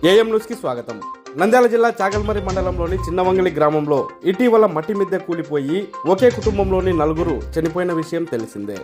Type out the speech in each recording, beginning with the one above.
AM news కి స్వాగతం. నంద్యాల జిల్లా చాగల్మరి మండలంలోని చిన్నవంగలి గ్రామంలో ఇటీవల మట్టి మిద్దె కూలిపోయి ఒకే కుటుంబంలోని 4 చనిపోయిన విషయం తెలిసిందే.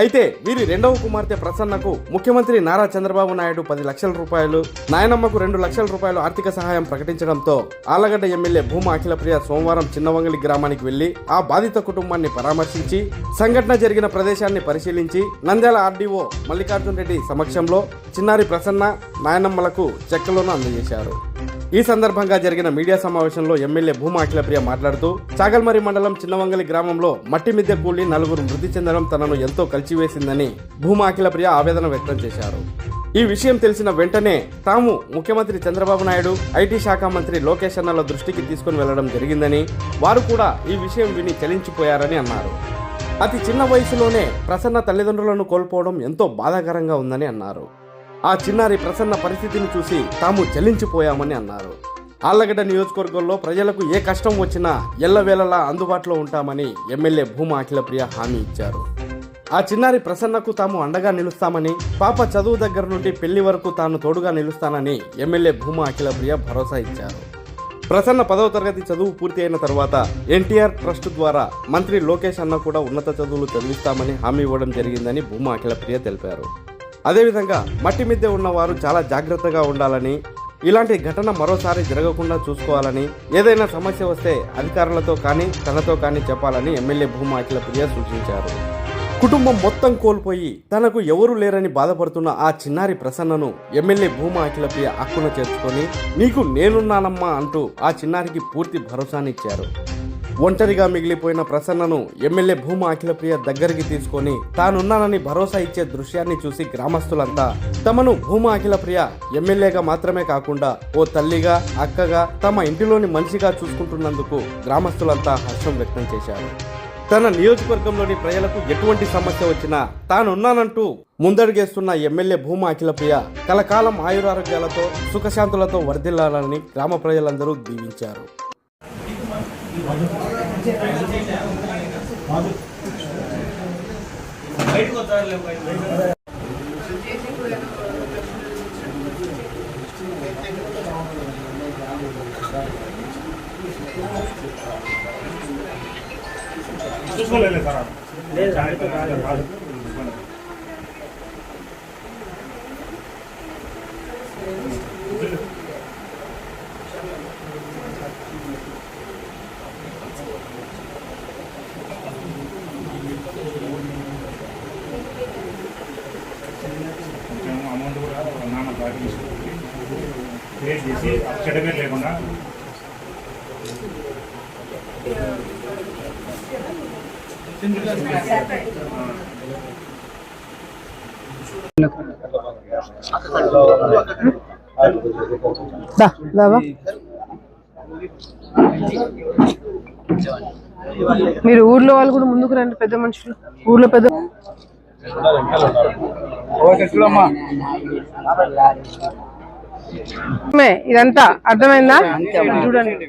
అయితే వీరి రెండవ కుమార్తె ప్రసన్నకు ముఖ్యమంత్రి నారా చంద్రబాబు నాయుడు 10 లక్షల రూపాయలు, నాయనమ్మకు 2 లక్షల రూపాయలు ఆర్థిక సహాయం ప్రకటించడంతో ఆళ్లగడ్డ ఎమ్మెల్యే భూమా అఖిలప్రియ సోమవారం చిన్నవంగలి గ్రామానికి వెళ్లి ఆ బాధిత కుటుంబాన్ని పరామర్శించి సంఘటన జరిగిన ప్రదేశాన్ని పరిశీలించి నంద్యాల ఆర్డీఓ మల్లికార్జున్ రెడ్డి సమక్షంలో చిన్నారి ప్రసన్న, నాయనమ్మలకు చెక్కులను అందజేశారు. ఈ సందర్భంగా జరిగిన మీడియా సమావేశంలో ఎమ్మెల్యే భూమా అఖిలప్రియ మాట్లాడుతూ చాగల్మరి మండలం చిన్నవంగలి గ్రామంలో మట్టి మిద్దె కూలి 4 మృతి చెందడం తనను ఎంతో కలిచివేసిందని భూమా అఖిలప్రియ ఆవేదన వ్యక్తం చేశారు. ఈ విషయం తెలిసిన వెంటనే తాము ముఖ్యమంత్రి చంద్రబాబు నాయుడు, ఐటీ శాఖ మంత్రి లోకేష్ అన్నల దృష్టికి తీసుకుని వెళ్లడం జరిగిందని, వారు కూడా ఈ విషయం విని చలించిపోయారని అన్నారు. అతి చిన్న వయసులోనే ప్రసన్న తల్లిదండ్రులను కోల్పోవడం ఎంతో బాధాకరంగా ఉందని అన్నారు. ఆ చిన్నారి ప్రసన్న పరిస్థితిని చూసి తాము చెల్లించిపోయామని అన్నారు. ఆళ్లగడ్డ నియోజకవర్గంలో ప్రజలకు ఏ కష్టం వచ్చినా ఎల్లవేళలా అందుబాటులో ఉంటామని ఎమ్మెల్యే భూమా అఖిలప్రియ హామీ ఇచ్చారు. ఆ చిన్నారి ప్రసన్నకు తాము అండగా నిలుస్తామని, పాప చదువు దగ్గర నుండి పెళ్లి వరకు తాను తోడుగా నిలుస్తానని ఎమ్మెల్యే భూమా అఖిలప్రియ భరోసా ఇచ్చారు. ప్రసన్న 10వ తరగతి చదువు పూర్తి అయిన తర్వాత ఎన్టీఆర్ ట్రస్ట్ ద్వారా మంత్రి లోకేష్ అన్న కూడా ఉన్నత చదువులు చదివిస్తామని హామీ ఇవ్వడం జరిగిందని భూమా అఖిలప్రియ తెలిపారు. అదేవిధంగా మట్టి మిద్దె ఉన్నవారు చాలా జాగ్రత్తగా ఉండాలని, ఇలాంటి ఘటన మరోసారి జరగకుండా చూసుకోవాలని, ఏదైనా సమస్య వస్తే అధికారులతో కానీ తనతో కానీ చెప్పాలని ఎమ్మెల్యే భూమా అఖిలప్రియ సూచించారు. కుటుంబం మొత్తం కోల్పోయి తనకు ఎవరూ లేరని బాధపడుతున్న ఆ చిన్నారి ప్రసన్నను ఎమ్మెల్యే భూమా అఖిలప్రియ అక్కున చేర్చుకొని నీకు నేనున్నానమ్మా అంటూ ఆ చిన్నారికి పూర్తి భరోసానిచ్చారు. ఒంటరిగా మిగిలిపోయిన ప్రసన్నను ఎమ్మెల్యే భూమా అఖిలప్రియ దగ్గరికి తీసుకొని తానున్నానని భరోసా ఇచ్చే దృశ్యాన్ని చూసి గ్రామస్తులంతా తమను భూమా అఖిలప్రియ ఎమ్మెల్యేగా మాత్రమే కాకుండా ఓ తల్లిగా, అక్కగా, తమ ఇంటిలోని మనిషిగా చూసుకుంటున్నందుకు గ్రామస్తులంతా హర్షం వ్యక్తం చేశారు. తన నియోజకవర్గంలోని ప్రజలకు ఎటువంటి సమస్య వచ్చినా తానున్నానంటూ ముందడుగేస్తున్న ఎమ్మెల్యే భూమా అఖిలప్రియ కలకాలం ఆయురారోగ్యాలతో సుఖశాంతులతో వర్ధిల్లాలని గ్రామ ప్రజలందరూ దీవించారు. అమౌంట్ కూడా నాన్న బాగా క్రియేట్ చేసి చెడమే లేకుండా మీరు ఊర్లో వాళ్ళు కూడా ముందుకు రండి, పెద్ద మనుషులు ఊర్లో పెద్ద ఇదంతా అర్థమైందా? చూడండి,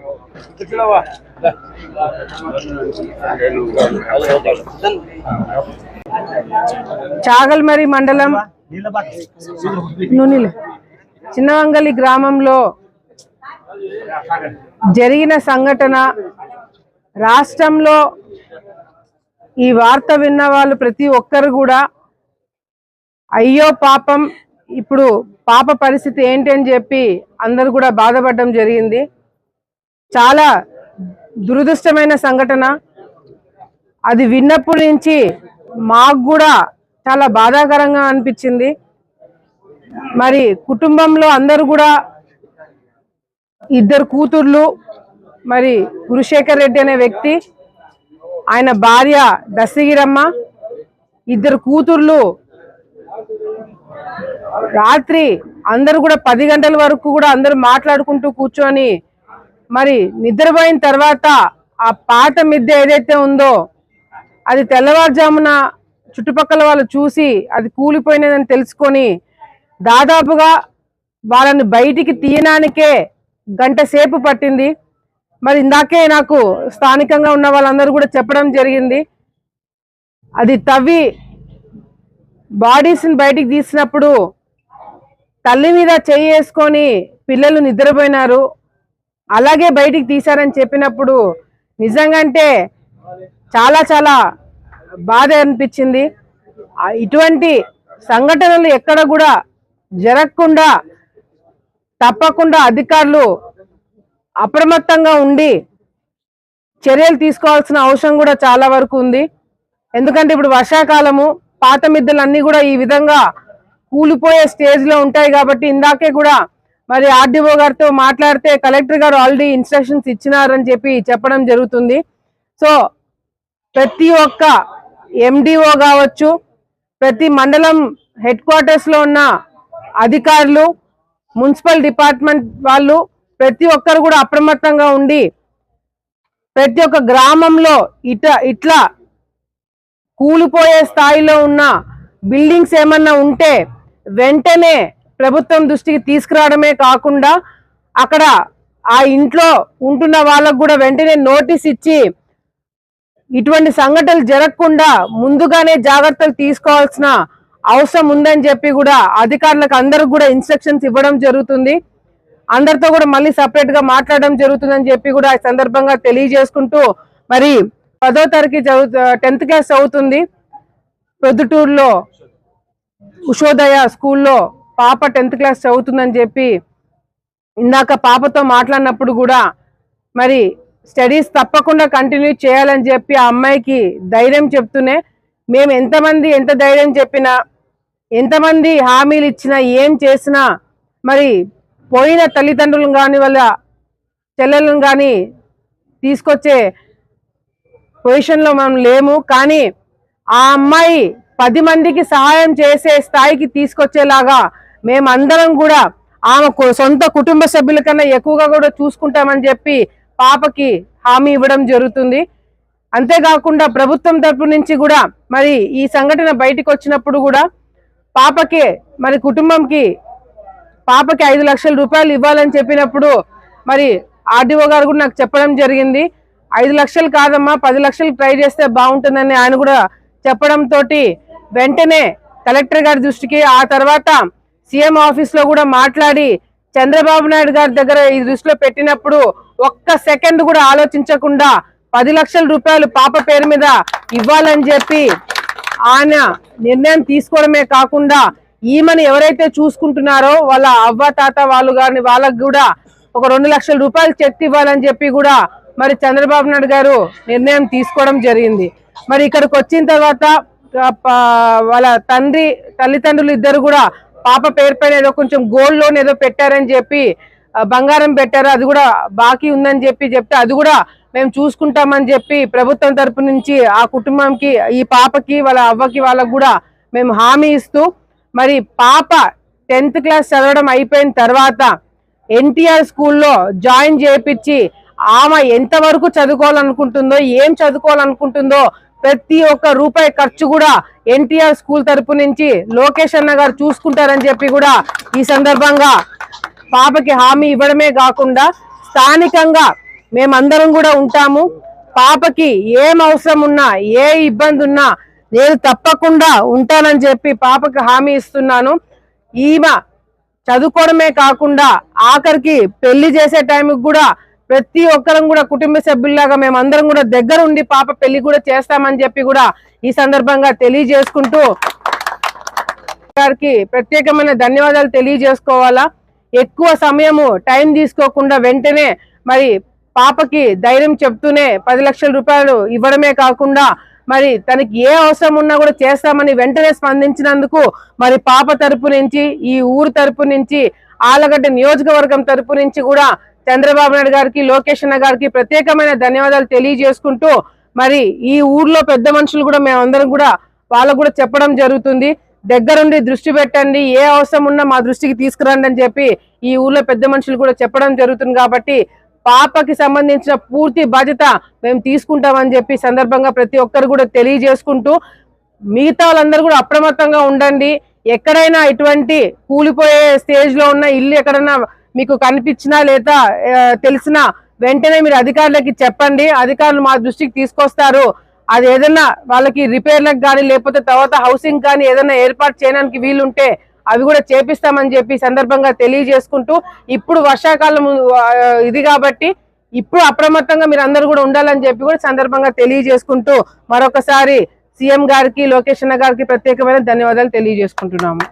చాగల్మరి మండలం చిన్నవంగలి గ్రామంలో జరిగిన సంఘటన రాష్ట్రంలో ఈ వార్త విన్న వాళ్ళు ప్రతి ఒక్కరు కూడా అయ్యో పాపం, ఇప్పుడు పాప పరిస్థితి ఏంటి అని చెప్పి అందరూ కూడా బాధపడడం జరిగింది. చాలా దురదృష్టమైన సంఘటన. అది విన్నప్పటి నుంచి మాకు కూడా చాలా బాధాకరంగా అనిపించింది. మరి కుటుంబంలో అందరూ కూడా 2 కూతుర్లు, మరి గురుశేఖర్ రెడ్డి అనే వ్యక్తి, ఆయన భార్య దశగిరమ్మ, 2 కూతుర్లు రాత్రి అందరూ కూడా 10 గంటల వరకు కూడా అందరూ మాట్లాడుకుంటూ కూర్చొని మరి నిద్రపోయిన తర్వాత ఆ పాత మిద్దె ఏదైతే ఉందో అది తెల్లవారుజామున చుట్టుపక్కల వాళ్ళు చూసి అది కూలిపోయినదని తెలుసుకొని దాదాపుగా వాళ్ళని బయటికి తీయడానికే గంట సేపు పట్టింది. మరి ఇందాకే నాకు స్థానికంగా ఉన్న వాళ్ళందరూ కూడా చెప్పడం జరిగింది. అది తవ్వి బాడీస్ని బయటికి తీసినప్పుడు తల్లి మీద చెయ్యి వేసుకొని పిల్లలు నిద్రపోయినారు, అలాగే బయటికి తీశారని చెప్పినప్పుడు నిజంగా చాలా చాలా బాధ అనిపించింది. ఇటువంటి సంఘటనలు ఎక్కడ కూడా జరగకుండా తప్పకుండా అధికారులు అప్రమత్తంగా ఉండి చర్యలు తీసుకోవాల్సిన అవసరం కూడా చాలా వరకు ఉంది. ఎందుకంటే ఇప్పుడు వర్షాకాలము, పాత మిద్దెలు అన్నీ కూడా ఈ విధంగా కూలిపోయే స్టేజ్ లో ఉంటాయి కాబట్టి ఇందాకే కూడా మరి ఆర్డీఓ గారితో మాట్లాడితే కలెక్టర్ గారు ఆల్రెడీ ఇన్స్ట్రక్షన్స్ ఇచ్చినారని చెప్పడం జరుగుతుంది. సో ప్రతి ఒక్క ఎండిఓ కావచ్చు, ప్రతి మండలం హెడ్ క్వార్టర్స్ లో ఉన్న అధికారులు, మున్సిపల్ డిపార్ట్మెంట్ వాళ్ళు ప్రతి ఒక్కరు కూడా అప్రమత్తంగా ఉండి ప్రతి ఒక్క గ్రామంలో ఇట్లా కూలిపోయే స్థాయిలో ఉన్న బిల్డింగ్స్ ఏమన్నా ఉంటే వెంటనే ప్రభుత్వం దృష్టికి తీసుకురావడమే కాకుండా అక్కడ ఆ ఇంట్లో ఉంటున్న వాళ్ళకు కూడా వెంటనే నోటీస్ ఇచ్చి ఇటువంటి సంఘటనలు జరగకుండా ముందుగానే జాగ్రత్తలు తీసుకోవాల్సిన అవసరం ఉందని చెప్పి కూడా అధికారులకు అందరికి కూడా ఇన్స్ట్రక్షన్స్ ఇవ్వడం జరుగుతుంది. అందరితో కూడా మళ్ళీ సపరేట్ గా మాట్లాడడం జరుగుతుందని చెప్పి కూడా ఈ సందర్భంగా తెలియజేసుకుంటూ, మరి 10వ తరగతి 10th క్లాస్ చదువుతుంది ప్రొద్దుటూరులో ఉషోదయ స్కూల్లో పాప 10th క్లాస్ చదువుతుందని చెప్పి ఇందాక పాపతో మాట్లాడినప్పుడు కూడా మరి స్టడీస్ తప్పకుండా కంటిన్యూ చేయాలని చెప్పి ఆ అమ్మాయికి ధైర్యం చెప్తూనే, మేము ఎంత ధైర్యం చెప్పినా, ఎంతమంది హామీలు ఇచ్చినా, ఏం చేసినా మరి పోయిన తల్లిదండ్రులను కానీ వాళ్ళ చెల్లెలను కానీ తీసుకొచ్చే పొజిషన్లో మనం లేము. కానీ ఆ అమ్మాయి 10 మందికి సహాయం చేసే స్థాయికి తీసుకొచ్చేలాగా మేమందరం కూడా ఆమె సొంత కుటుంబ సభ్యుల కన్నా ఎక్కువగా కూడా చూసుకుంటామని చెప్పి పాపకి హామీ ఇవ్వడం జరుగుతుంది. అంతేకాకుండా ప్రభుత్వం తరపు నుంచి కూడా మరి ఈ సంఘటన బయటకు వచ్చినప్పుడు కూడా పాపకి మరి కుటుంబంకి పాపకి 5 లక్షల రూపాయలు ఇవ్వాలని చెప్పినప్పుడు మరి ఆర్డీఓ గారు కూడా నాకు చెప్పడం జరిగింది. 5 లక్షలు కాదమ్మా, 10 లక్షలు ట్రై చేస్తే బాగుంటుందని ఆయన కూడా చెప్పడంతో వెంటనే కలెక్టర్ గారి దృష్టికి, ఆ తర్వాత సీఎం ఆఫీస్ లో కూడా మాట్లాడి చంద్రబాబు నాయుడు గారి దగ్గర ఈ దృష్టిలో పెట్టినప్పుడు ఒక్క సెకండ్ కూడా ఆలోచించకుండా 10 లక్షల రూపాయలు పాప పేరు మీద ఇవ్వాలని చెప్పి ఆయన నిర్ణయం తీసుకోవడమే కాకుండా ఈమెను ఎవరైతే చూసుకుంటున్నారో వాళ్ళ అవ్వ తాత వాళ్ళు కానీ వాళ్ళకు కూడా ఒక 2 లక్షల రూపాయలు చెక్ ఇవ్వాలని చెప్పి కూడా మరి చంద్రబాబు నాయుడు గారు నిర్ణయం తీసుకోవడం జరిగింది. మరి ఇక్కడికి వచ్చిన తర్వాత వాళ్ళ తల్లిదండ్రులు ఇద్దరు కూడా పాప పేరు పైన ఏదో కొంచెం గోల్డ్ లోన్ ఏదో పెట్టారని చెప్పి బంగారం పెట్టారు, అది కూడా బాకీ ఉందని చెప్తే అది కూడా మేము చూసుకుంటామని చెప్పి ప్రభుత్వం తరపు నుంచి ఆ కుటుంబంకి, ఈ పాపకి, వాళ్ళ అవ్వకి, వాళ్ళకు కూడా మేము హామీ ఇస్తూ మరి పాప 10th క్లాస్ చదవడం అయిపోయిన తర్వాత ఎన్టీఆర్ స్కూల్లో జాయిన్ చేయించి ఆమె ఎంతవరకు చదువుకోవాలనుకుంటుందో, ఏం చదువుకోవాలనుకుంటుందో ప్రతి ఒక్క రూపాయి ఖర్చు కూడా ఎన్టీఆర్ స్కూల్ తరపు నుంచి లోకేష్ అన్న గారు చూసుకుంటారని చెప్పి కూడా ఈ సందర్భంగా పాపకి హామీ ఇవ్వడమే కాకుండా స్థానికంగా మేమందరం కూడా ఉంటాము. పాపకి ఏం అవసరం ఉన్నా, ఏ ఇబ్బంది ఉన్నా నేను తప్పకుండా ఉంటానని చెప్పి పాపకి హామీ ఇస్తున్నాను. ఈమె చదువుకోవడమే కాకుండా ఆఖరికి పెళ్లి చేసే టైంకి కూడా ప్రతి ఒక్కరం కూడా కుటుంబ సభ్యుల్లాగా మేమందరం కూడా దగ్గర ఉండి పాప పెళ్లి కూడా చేస్తామని చెప్పి కూడా ఈ సందర్భంగా తెలియజేసుకుంటూ గారికి ప్రత్యేకమైన ధన్యవాదాలు తెలియజేసుకోవాలా. ఎక్కువ సమయము టైం తీసుకోకుండా వెంటనే మరి పాపకి ధైర్యం చెప్తూనే 10 లక్షల రూపాయలు ఇవ్వడమే కాకుండా మరి తనకి ఏ అవసరం ఉన్నా కూడా చేస్తామని వెంటనే స్పందించినందుకు మరి పాప తరపు నుంచి, ఈ ఊరు తరపు నుంచి, ఆలగడ్డ నియోజకవర్గం తరపు నుంచి కూడా చంద్రబాబు నాయుడు గారికి, లోకేష్ అన్న గారికి ప్రత్యేకమైన ధన్యవాదాలు తెలియజేసుకుంటూ మరి ఈ ఊర్లో పెద్ద మనుషులు కూడా మేమందరం కూడా వాళ్ళకు కూడా చెప్పడం జరుగుతుంది. దగ్గరుండి దృష్టి పెట్టండి, ఏ అవసరం ఉన్నా మా దృష్టికి తీసుకురండి అని చెప్పి ఈ ఊర్లో పెద్ద మనుషులు కూడా చెప్పడం జరుగుతుంది. కాబట్టి పాపకి సంబంధించిన పూర్తి బాధ్యత మేము తీసుకుంటామని చెప్పి సందర్భంగా ప్రతి ఒక్కరు కూడా తెలియజేసుకుంటూ మిగతా వాళ్ళందరూ కూడా అప్రమత్తంగా ఉండండి. ఎక్కడైనా ఇటువంటి కూలిపోయే స్టేజ్ లో ఉన్న ఇల్లు ఎక్కడైనా మీకు కనిపించినా లేదా తెలిసినా వెంటనే మీరు అధికారులకి చెప్పండి, అధికారులు మా దృష్టికి తీసుకొస్తారు. అది ఏదైనా వాళ్ళకి రిపేర్లకు కానీ లేకపోతే తర్వాత హౌసింగ్ కానీ ఏదైనా ఏర్పాటు చేయడానికి వీలుంటే అవి కూడా చేపిస్తామని చెప్పి ఈ సందర్భంగా తెలియజేసుకుంటూ, ఇప్పుడు వర్షాకాలం ఇది కాబట్టి ఇప్పుడు అప్రమత్తంగా మీరు అందరూ కూడా ఉండాలని చెప్పి కూడా సందర్భంగా తెలియజేసుకుంటూ మరొకసారి సీఎం గారికి, లోకేష్ అన్న గారికి ప్రత్యేకమైన ధన్యవాదాలు తెలియజేసుకుంటున్నాము.